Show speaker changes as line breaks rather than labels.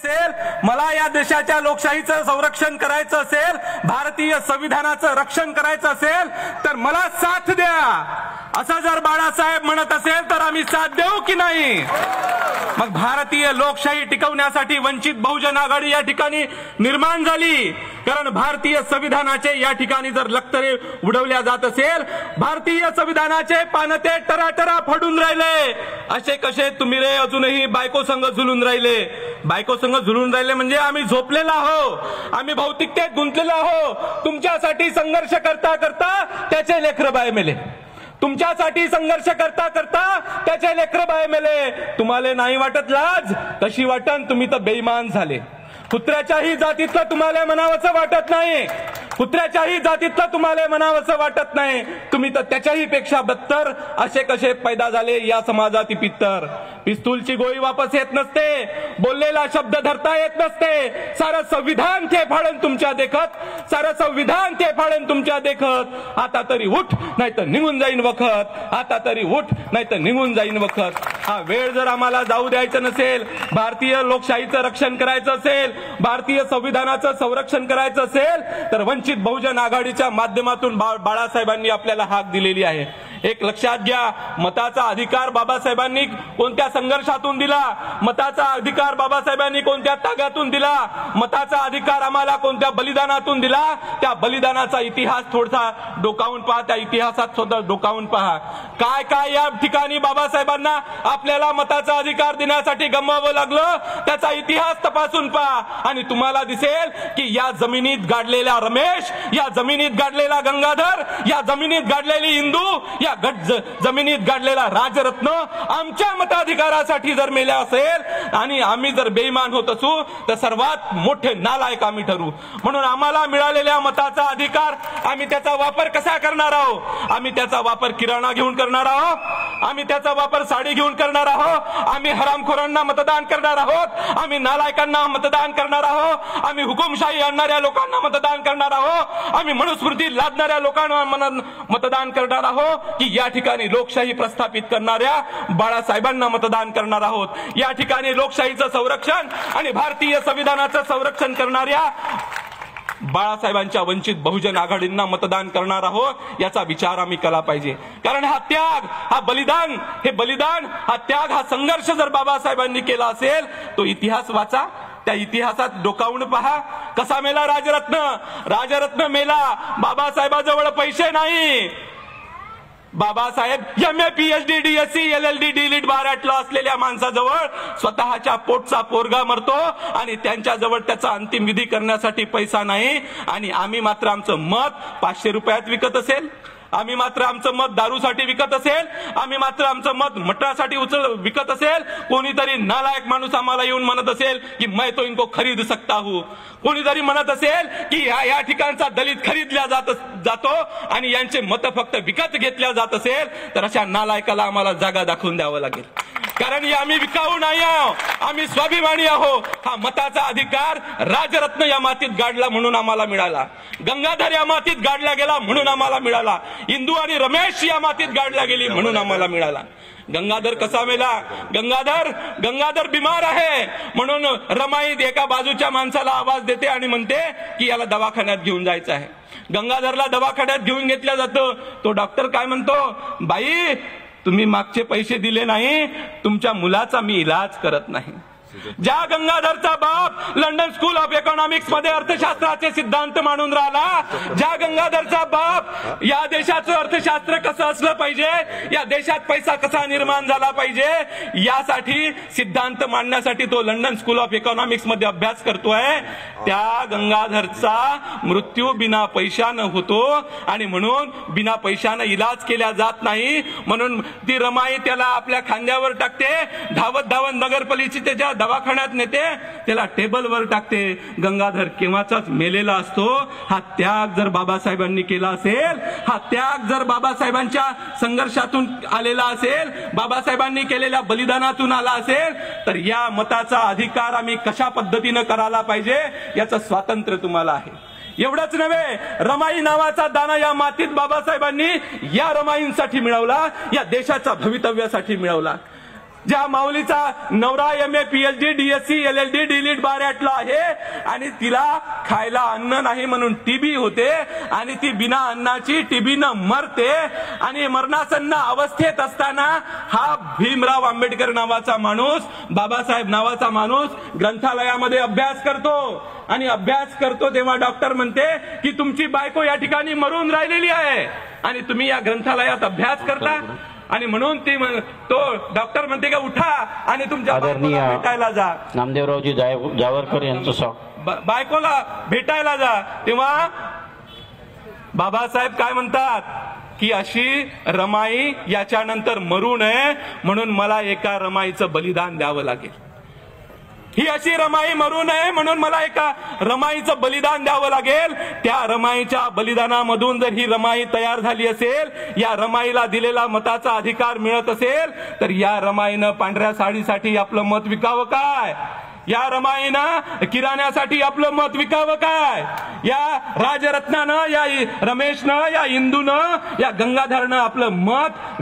मला या देशाच्या लोकशाहीचं संरक्षण करायचं असेल, भारतीय संविधानाचं रक्षण करायचं असेल तर मला साथ द्या असं जर बाळासाहेब म्हणत असेल तर आम्ही साथ देऊ की नाही? मग भारतीय लोकशाही टिकवण्यासाठी वंचित बहुजन आघाडी या ठिकाणी निर्माण झाली, कारण भारतीय संविधानाचे या ठिकाणी जर लक्तरे उडवल्या जात असेल, भारतीय संविधानाचे पानते टराटरा फाडून राहिले, असे कसे तुम्ही रे अजूनही बायको संघ झुलून राहिले? बायको संघ झुलून राहिले म्हणजे आम्ही झोपलेलो आहो, आम्ही भौतिकतेत गुंतलेलो आहो. तुमच्यासाठी संघर्ष करता करता त्याचे लेकरं बाळ मेले, तुमच्यासाठी संघर्ष करता करता त्याचे लेकरं बाळ मेले. तुम्हाला नाही वाटत लाज? कशी वाटन? तुम्ही तर बेईमान झाले. कुत्र्याच्याही जातीतलं तुम्हाला म्हणावंसं वाटत नाही, कुत्र्याच्याही जातीतलं तुम्हाला म्हणावंसं वाटत नाही. तुम्ही तर त्याच्याही पेक्षा बदतर असे कसे पैदा झाले या समाजात पित्तर. पिस्तूलची गोळी वापस येत नसते, बोललेला शब्द धरता येत नसते. सारं संविधान ते फाडून तुमच्या देखत, सारं संविधान ते फाडून तुमच्या देखत. आता तरी उठ नाही तर निघून जाईन वखत, आता तरी उठ नाही तर निघून जाईन वखत. हा वेळ जर आम्हाला जाऊ द्यायचं नसेल, भारतीय लोकशाहीचं रक्षण करायचं असेल, भारतीय संविधानाचं संरक्षण करायचं असेल तर वंचित बहुजन आघाडीच्या माध्यमातून बाळासाहेबांनी आपल्याला हाक दिलेली आहे. एक लक्षात घ्या, मताचा अधिकार बाबासाहेबांनी कोणत्या संघर्षातून दिला, मताचा अधिकार बाबासाहेबांनी कोणत्या त्यागातून दिला, मताचा अधिकार आम्हाला कोणत्या बलिदानातून दिला. त्या बलिदानाचा इतिहास थोडासा डोकावून पहा, त्या इतिहासात सुद्धा डोकावून पहा. काय काय या ठिकाणी बाबासाहेबांना आपल्याला मताचा अधिकार देण्यासाठी गमवावं लागलं, त्याचा इतिहास तपासून पहा आणि तुम्हाला दिसेल की या जमिनीत गाडलेला रमेश, या जमिनीत गाडलेला गंगाधर, या जमिनीत गाडलेली इंदू, या जमिनीत गाडलेला राजरत्न आमच्या मताधिकारासाठी जर मेल्या असेल आणि आम्ही जर बेईमान होत असू तर सर्वात मोठे नालायक आम्ही ठरू. म्हणून आम्हाला मिळालेल्या मताचा अधिकार आम्ही त्याचा वापर कसा करणार आहोत? आम्ही त्याचा वापर किराणा घेऊन करणार आहोत, आम्ही त्याचा वापर साडी घेऊन करणार आहोत, आम्ही हरामखोरांना मतदान करणार आहोत, आम्ही नालायकांना मतदान करणार आहोत, आम्ही हुकुमशाही आणणाऱ्या लोकांना मतदान करणार आहोत, आम्ही मनुस्मृती लादणाऱ्या लोकांना मतदान करणार आहोत की या ठिकाणी लोकशाही प्रस्थापित करणाऱ्या बाळासाहेबांना मतदान करणार आहोत? या ठिकाणी लोकशाहीचं संरक्षण आणि भारतीय संविधानाचं संरक्षण करणाऱ्या बाळासाहेबांच्या वंचित बहुजन आघाडींना मतदान करणार आहोत, याचा विचार आम्ही केला पाहिजे. कारण हा त्याग, हा बलिदान, हे बलिदान, हा त्याग, हा संघर्ष जर बाबासाहेबांनी केला असेल तो इतिहास वाचा, त्या इतिहासात डोकावून पहा. कसा मेला राजरत्न? राजरत्न मेला बाबासाहेबाजवळ पैसे नाही. Babasaheb MA PhD DSc LLD DLIT bar at law असलेल्या माणसाजवळ स्वतःच्या पोटचा पोरगा मरतो आणि त्यांच्याजवळ त्याचा अंतिम विधी करण्यासाठी पैसा नाही, आणि आम्ही मात्र आमचं मत 500 रुपयात विकत असेल, आम्ही मात्र आमचं मत दारूसाठी विकत असेल, आम्ही मात्र आमचं मत मटणासाठी विकत असेल. कोणीतरी नालायक माणूस आम्हाला येऊन म्हणत असेल की मैं तो इनको खरीद सकता हूं, कोणीतरी म्हणत असेल की या ठिकाणचा दलित खरीदला जातो आणि यांचे मत फक्त विकत घेतल्या जात असेल तर अशा नालायकाला आम्हाला जागा दाखवून द्यावं लागेल. कारण आम्ही विकाऊ नाही आहोत, आम्ही स्वाभिमानी आहोत. हा मताचा अधिकार राजरत्न या मातीत गाडला म्हणून आम्हाला मिळाला, गंगाधर या मातीत गाडला गेला म्हणून आम्हाला मिळाला, इंदू आणि रमेश या मातीत गाडला गेली म्हणून आम्हाला मिळाला. गंगाधर कसा मेला? गंगाधर बिमार आहे म्हणून रमाई एका बाजूच्या माणसाला आवाज देते आणि म्हणते की याला दवाखान्यात घेऊन जायचं आहे. गंगाधरला दवाखान्यात घेऊन घेतलं जातं. तो डॉक्टर काय म्हणतो? बाई, तुम्ही मागचे पैसे दिले नाही, तुमच्या मुलाचा मी इलाज करत नाही. ज्या गंगाधरचा बाप लंडन स्कूल ऑफ इकॉनॉमिक्स मध्ये अर्थशास्त्राचे सिद्धांत मांडून राहिला, ज्या गंगाधरचा बाप या देशाचं अर्थशास्त्र कसं असलं पाहिजे, या देशात पैसा कसा निर्माण झाला पाहिजे यासाठी सिद्धांत मांडण्यासाठी तो लंडन स्कूल ऑफ इकॉनॉमिक्स मध्ये अभ्यास करतोय, त्या गंगाधरचा मृत्यू बिना पैशानं होतो आणि म्हणून बिना पैशानं इलाज केला जात नाही. म्हणून ती रमाई त्याला आपल्या खांद्यावर टाकते, धावत धावत नगरपालिकेच्या दवाखान्यात नेते, त्याला टेबलवर टाकते. गंगाधर केव्हाचाच मेलेला असतो. हा त्याग जर बाबासाहेबांनी केला असेल, हा त्याग जर बाबासाहेबांच्या संघर्षातून आलेला असेल, बाबासाहेबांनी केलेल्या बलिदानातून आला असेल तर या मताचा अधिकार आम्ही कशा पद्धतीनं करायला पाहिजे याचं स्वातंत्र्य तुम्हाला आहे. एवढंच नव्हे, रमाई नावाचा दाना या मातीत बाबासाहेबांनी या रमाईंसाठी मिळवला, या देशाच्या भवितव्यासाठी मिळवला. ज्या माऊलीचा नवरा MA PhD DSc LLD DLitt bar at law आहे आणि तिला खायला अन्न नाही म्हणून TB होते आणि ती बिना अन्नाची TBनं मरते आणि मरणासन्न अवस्थेत असताना हा भीमराव आंबेडकर नावाचा माणूस, बाबासाहेब नावाचा माणूस ग्रंथालयामध्ये अभ्यास करतो आणि अभ्यास करतो तेव्हा डॉक्टर म्हणते की तुमची बायको या ठिकाणी मरून राहिलेली आहे आणि तुम्ही या ग्रंथालयात अभ्यास करता आणि म्हणून तो डॉक्टर म्हणते का उठा आणि तुमच्या बायकोला भेटायला जा.
नामदेवरावजी जावरकर यांचं
बायकोला भेटायला जा. तेव्हा बाबासाहेब काय म्हणतात की अशी रमाई याच्यानंतर मरू नये म्हणून मला एका रमाईचं बलिदान द्यावं लागेल. ही अशी रमाई मरू नये म्हणून मला एका रमाईचं बलिदान द्यावं लागेल. त्या रमाईच्या बलिदानामधून जर ही रमाई तयार झाली असेल, या रमाईला दिलेला मताचा अधिकार मिळत असेल तर या रमाईनं पांढऱ्या साडीसाठी आपलं मत विकावं काय? या रमाईनं किराण्यासाठी आपलं मत विकावं काय? या राजरत्नानं, या रमेशनं, या इंदूनं, या गंगाधरनं आपलं मत